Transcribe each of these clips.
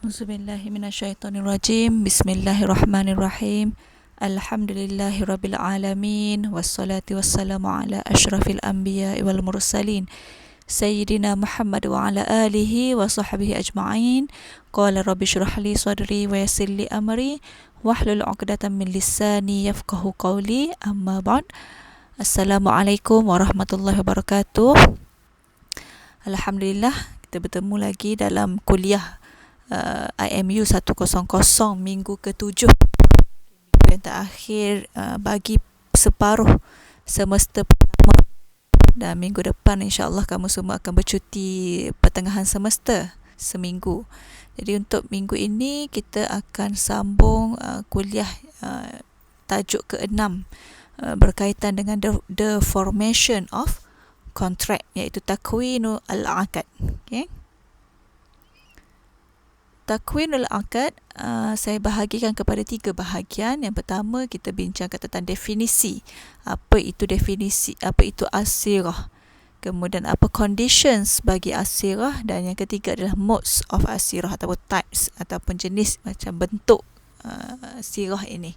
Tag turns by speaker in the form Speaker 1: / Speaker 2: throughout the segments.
Speaker 1: Auzubillahiminasyaitonirrajim. Bismillahirrahmanirrahim. Alhamdulillahirabbil alamin wassalatu wassalamu ala asyrafil anbiya'i wal mursalin sayyidina Muhammad wa ala alihi wa sahbihi ajma'in. Qala rabbi shrah li sadri wa yassir li amri wahlul 'uqdatam min lisani yafqahu qawli. Amma ba'd. Assalamualaikum warahmatullahi wabarakatuh. Alhamdulillah, kita bertemu lagi dalam kuliah IMU 100 minggu ke-7, minggu yang terakhir bagi separuh semester pertama, dan minggu depan insya-Allah kamu semua akan bercuti pertengahan semester seminggu. Jadi untuk minggu ini kita akan sambung kuliah tajuk ke-6 berkaitan dengan the formation of contract, iaitu takwinul al-aqd. Okey. Takwinul aqd saya bahagikan kepada 3 bahagian. Yang pertama, kita bincangkan tentang definisi. Apa itu definisi? Apa itu asirah? Kemudian apa conditions bagi asirah? Dan yang ketiga adalah modes of asirah ataupun types ataupun jenis macam bentuk sirah ini.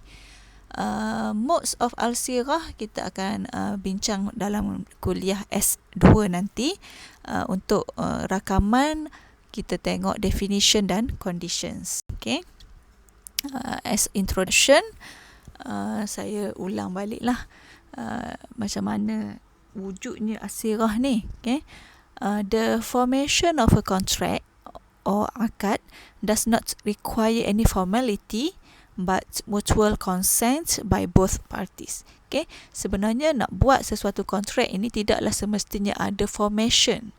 Speaker 1: Modes of al-sirah kita akan bincang dalam kuliah S2 nanti. Untuk rakaman kita tengok definition dan conditions. Okay. As introduction, saya ulang baliklah macam mana wujudnya asirah ni. Okay. The formation of a contract or akad does not require any formality but mutual consent by both parties. Okay. Sebenarnya nak buat sesuatu kontrak ini tidaklah semestinya ada formation,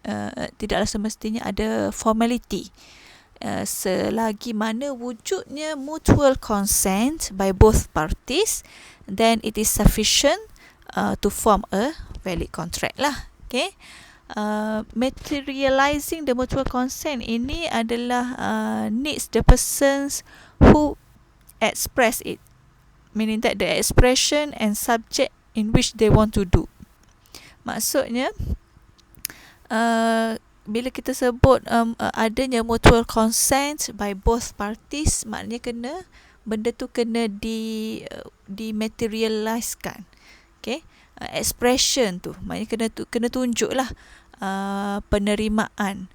Speaker 1: tidaklah semestinya ada formality. Selagi mana wujudnya mutual consent by both parties, then it is sufficient to form a valid contract lah. Okay. Materializing the mutual consent ini adalah needs the persons who express it, meaning that the expression and subject in which they want to do. Maksudnya bila kita sebut adanya mutual consent by both parties, maknanya benda tu kena materializekan. Okay. Expression tu maknanya kena tunjuklah penerimaan,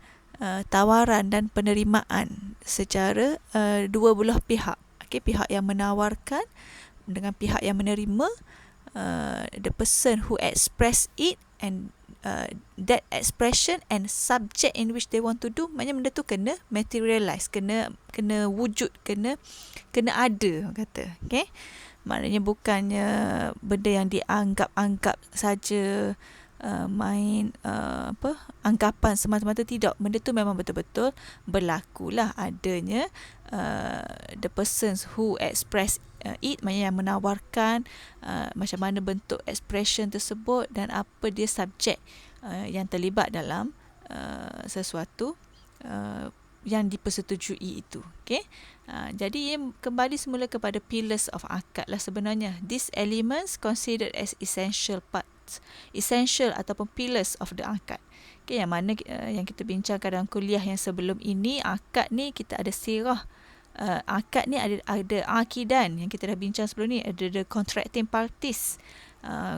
Speaker 1: tawaran dan penerimaan secara dua belah pihak. Okay, pihak yang menawarkan dengan pihak yang menerima, the person who express it and that expression and subject in which they want to do, maknanya benda tu kena materialize, kena wujud, kena ada kata. Okay, maknanya bukannya benda yang dianggap saja, main anggapan semata-mata, tidak. Benda tu memang betul-betul berlakulah adanya the persons who express it, maknanya yang menawarkan, macam mana bentuk expression tersebut dan apa dia subjek yang terlibat dalam sesuatu yang dipersetujui itu. Okay. Jadi kembali semula kepada pillars of akad lah sebenarnya. These elements considered as essential parts, essential ataupun pillars of the akad. Okay, yang mana yang kita bincangkan dalam kuliah yang sebelum ini, akad ni kita ada sirah. Akad ni ada akidan yang kita dah bincang sebelum ni, ada the contracting parties.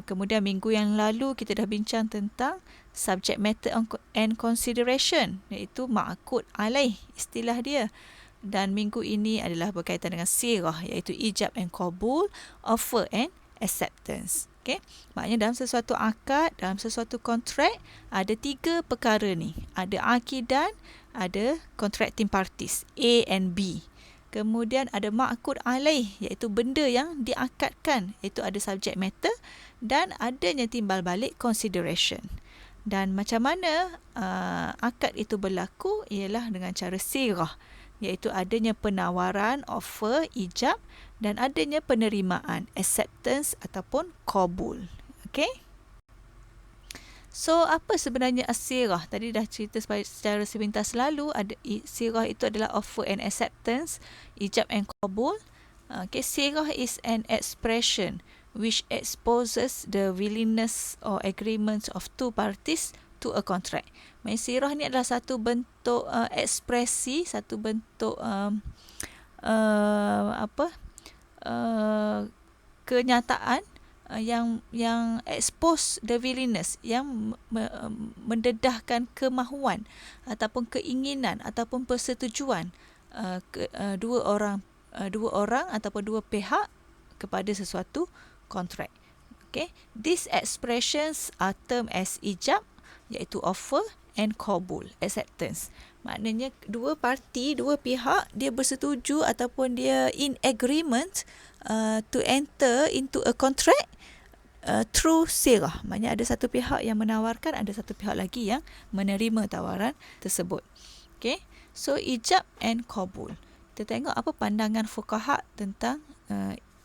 Speaker 1: Kemudian minggu yang lalu kita dah bincang tentang subject matter and consideration, iaitu ma'qud alaih, istilah dia. Dan minggu ini adalah berkaitan dengan sirah, iaitu ijab and qabul, offer and acceptance. Okay. Maknanya dalam sesuatu akad, dalam sesuatu kontrak, ada 3 perkara ni. Ada akidan, ada contracting parties A and B. Kemudian ada ma'qud alaih, iaitu benda yang diakadkan, iaitu ada subject matter dan adanya timbal balik consideration. Dan macam mana akad itu berlaku ialah dengan cara sirah, iaitu adanya penawaran, offer, ijab, dan adanya penerimaan, acceptance ataupun qabul. Okay. So, apa sebenarnya as-sirah? Tadi dah cerita secara sepintas lalu. Sirah itu adalah offer and acceptance, ijab and qabul. Okay, sirah is an expression which exposes the willingness or agreements of two parties to a contract. Sirah ni adalah satu bentuk ekspresi, satu bentuk kenyataan yang expose the willingness, yang mendedahkan kemahuan ataupun keinginan ataupun persetujuan dua orang ataupun dua pihak kepada sesuatu kontrak. Okay. These expressions are termed as ijab, iaitu offer, and qabul, acceptance. Maknanya dua pihak dia bersetuju ataupun dia in agreement to enter into a contract through sirah. Maknanya ada satu pihak yang menawarkan, ada satu pihak lagi yang menerima tawaran tersebut. Okay. So ijab and qabul. Kita tengok apa pandangan fuqaha tentang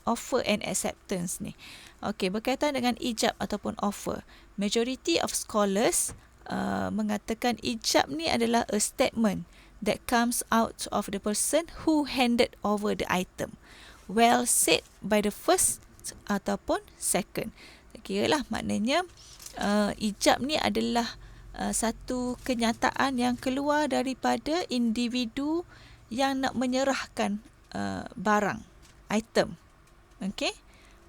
Speaker 1: offer and acceptance ni. Okey, berkaitan dengan ijab ataupun offer. Majority of scholars mengatakan ijab ni adalah a statement that comes out of the person who handed over the item. Well said by the first ataupun second. Kiralah maknanya ijab ni adalah satu kenyataan yang keluar daripada individu yang nak menyerahkan barang, item. Okey.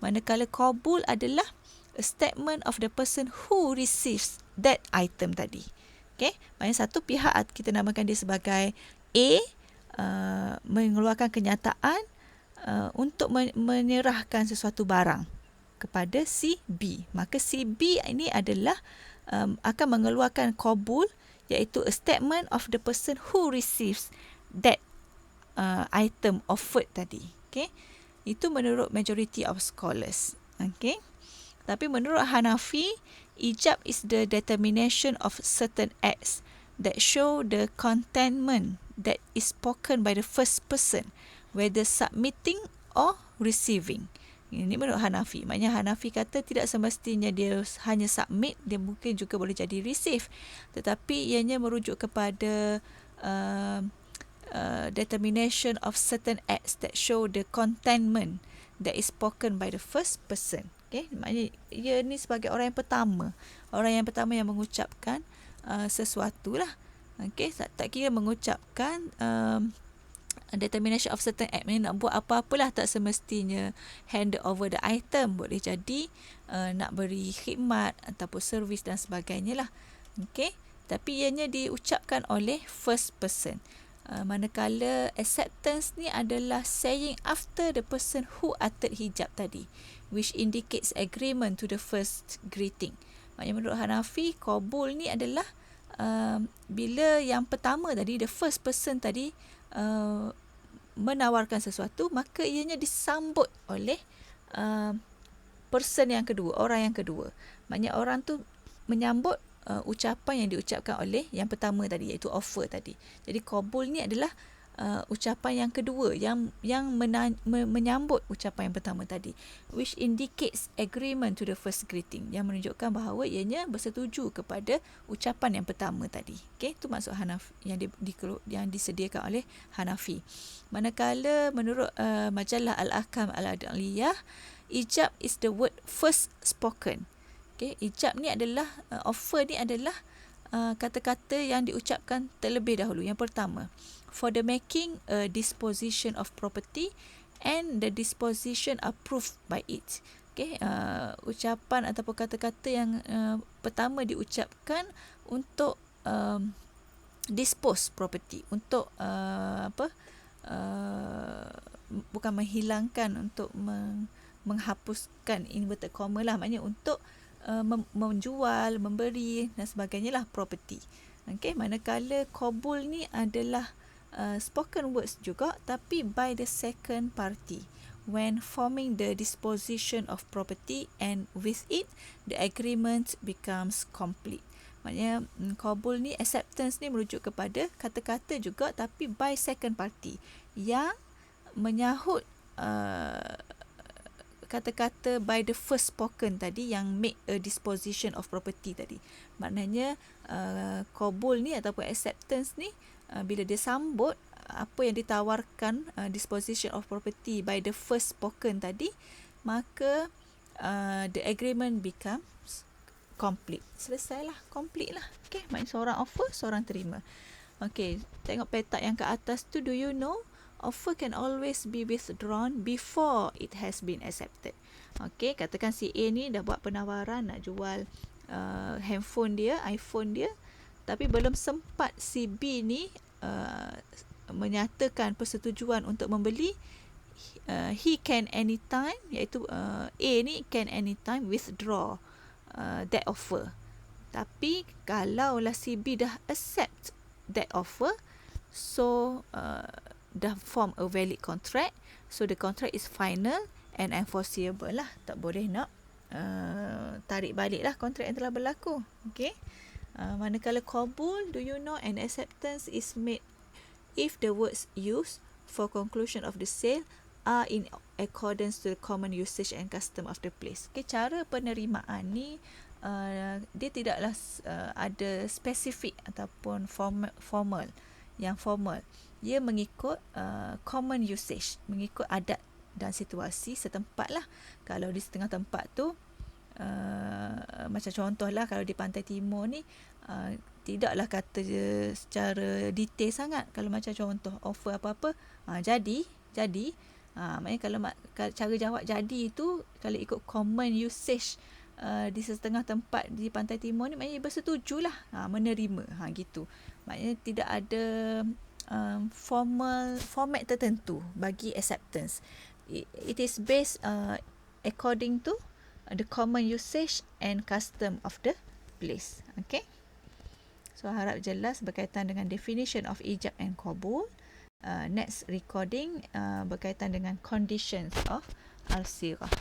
Speaker 1: Manakala qabul adalah a statement of the person who receives that item tadi. Okey. Maksudnya satu pihak, kita namakan dia sebagai A, mengeluarkan kenyataan untuk menyerahkan sesuatu barang kepada si B. Maka si B ini adalah akan mengeluarkan qabul, iaitu a statement of the person who receives that item offered tadi. Okay. Itu menurut majority of scholars. Okay. Tapi menurut Hanafi, ijab is the determination of certain acts that show the contentment that is spoken by the first person, whether submitting or receiving. Ini menurut Hanafi. Maknanya Hanafi kata tidak semestinya dia hanya submit, dia mungkin juga boleh jadi receive. Tetapi ianya merujuk kepada determination of certain acts that show the contentment that is spoken by the first person. Okay? Maknanya ia ni sebagai orang yang pertama yang mengucapkan sesuatu lah. Okay? Tak kira mengucapkan determination of certain act, nak buat apa-apalah, tak semestinya hand over the item, boleh jadi nak beri khidmat ataupun servis dan sebagainya lah. Okay? Tapi ianya diucapkan oleh first person. Manakala acceptance ni adalah saying after the person who uttered hijab tadi, which indicates agreement to the first greeting. Maknanya menurut Hanafi, qabul ni adalah bila yang pertama tadi, the first person tadi menawarkan sesuatu, maka ianya disambut oleh person yang kedua, orang yang kedua. Maknanya orang tu menyambut ucapan yang diucapkan oleh yang pertama tadi, iaitu offer tadi. Jadi qabul ni adalah ucapan yang kedua yang menyambut ucapan yang pertama tadi, which indicates agreement to the first greeting, yang menunjukkan bahawa ianya bersetuju kepada ucapan yang pertama tadi. Okey, itu maksud Hanafi yang disediakan oleh Hanafi. Manakala menurut majalah Al-Ahkam Al-Adliyah, ijab is the word first spoken. Okay, ijab ni adalah offer ni adalah kata-kata yang diucapkan terlebih dahulu. Yang pertama, for the making a disposition of property and the disposition approved by it. Okay, ucapan ataupun kata-kata yang pertama diucapkan untuk dispose property, untuk bukan menghilangkan, untuk menghapuskan inverted comma lah, maknanya untuk menjual, memberi dan sebagainya lah property. Okay, manakala qabul ni adalah spoken words juga, tapi by the second party when forming the disposition of property, and with it the agreement becomes complete. Maknanya qabul ni, acceptance ni merujuk kepada kata-kata juga, tapi by second party yang menyahut kata-kata by the first spoken tadi, yang make a disposition of property tadi. Maknanya qabul ni ataupun acceptance ni, bila dia sambut apa yang ditawarkan, disposition of property by the first spoken tadi, maka the agreement becomes complete. Selesailah, complete lah. Okay, maknanya seorang offer, seorang terima. Okay, tengok petak yang ke atas tu. Do you know offer can always be withdrawn before it has been accepted. Okay, katakan si A ni dah buat penawaran nak jual handphone dia, iPhone dia, tapi belum sempat si B ni menyatakan persetujuan untuk membeli. He can anytime, iaitu A ni can anytime withdraw that offer. Tapi kalaulah si B dah accept that offer, so dah form a valid contract, so the contract is final and enforceable lah. Tak boleh nak tarik balik lah kontrak yang telah berlaku. Okay. Manakala qabul, do you know an acceptance is made if the words used for conclusion of the sale are in accordance to the common usage and custom of the place. Okay, cara penerimaan ni dia tidaklah ada spesifik ataupun formal. Yang formal, dia mengikut common usage, mengikut adat dan situasi setempat lah. Kalau di setengah tempat tu macam contohlah kalau di Pantai Timur ni tidaklah kata secara detail sangat. Kalau macam contoh offer apa-apa, jadi maknanya kalau cara jawab jadi tu kalau ikut common usage di setengah tempat di Pantai Timur ni, maknanya bersetujulah, menerima, gitu. Maknanya tidak ada format tertentu bagi acceptance. It is based according to the common usage and custom of the place. Okay, so harap jelas berkaitan dengan definition of ijab and qabul. Next recording berkaitan dengan conditions of al-sirah.